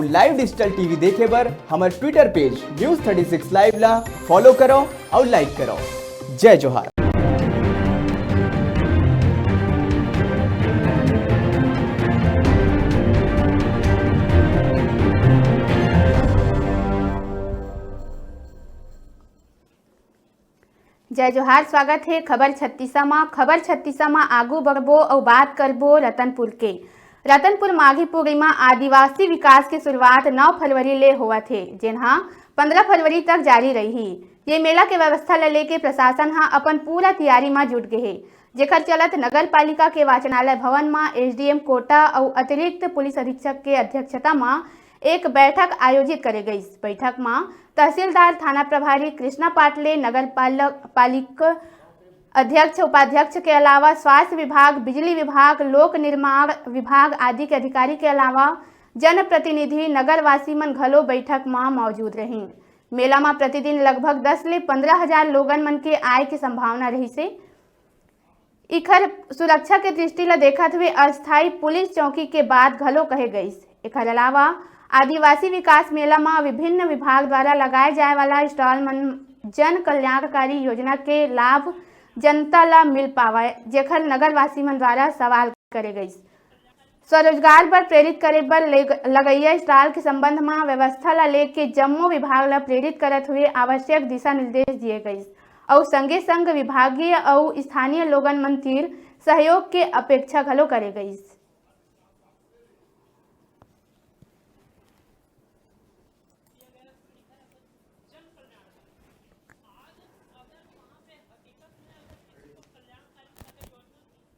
Live digital TV देखे बर हमारे ट्विटर पेज न्यूज़ 36 लाइव ला फॉलो करो और लाइक करो। जय जोहार। जय जोहार। स्वागत है खबर 36 में। खबर 36 में आगू बढ़बो और बात करबो रतनपुर के। रतनपुर माघी पूर्णिमा आदिवासी विकास की शुरुआत 9 फरवरी ले हुआ थे, जिन्हा 15 फरवरी तक जारी रही। ये मेला के व्यवस्था ले लेके प्रशासन हा अपन पूरा तैयारी में जुट गए है, जेकर चलत नगर पालिका के वाचनालय भवन में एसडीएम कोटा और अतिरिक्त पुलिस अधीक्षक के अध्यक्षता में एक बैठक आयोजित करे गई। बैठक में तहसीलदार, थाना प्रभारी कृष्णा पाटले, नगर पालिका अध्यक्ष, उपाध्यक्ष के अलावा स्वास्थ्य विभाग, बिजली विभाग, लोक निर्माण विभाग आदि के अधिकारी के अलावा जनप्रतिनिधि, नगरवासी मन घलो बैठक में मौजूद रही। मेला में प्रतिदिन लगभग 10 से 15 हजार लोगन मन के आय की संभावना रही से। इखर सुरक्षा के दृष्टि ला देखत हुए अस्थायी पुलिस चौकी के बात घलो कहे गई। इखर अलावा आदिवासी विकास मेला में विभिन्न विभाग द्वारा लगाए जाए वाला स्टॉल मन जन कल्याणकारी योजना के लाभ जनता ला मिल पावे, जेकर नगरवासी मन द्वारा सवाल करे गई। स्वरोजगार पर प्रेरित करे बर लगैया स्टॉल के संबंध में व्यवस्था ला लेके जम्मो विभाग ला प्रेरित करत हुए आवश्यक दिशा निर्देश दिए गए और संगे संग विभागीय और स्थानीय लोगन मन तीर सहयोग के अपेक्षा घलो करे गई।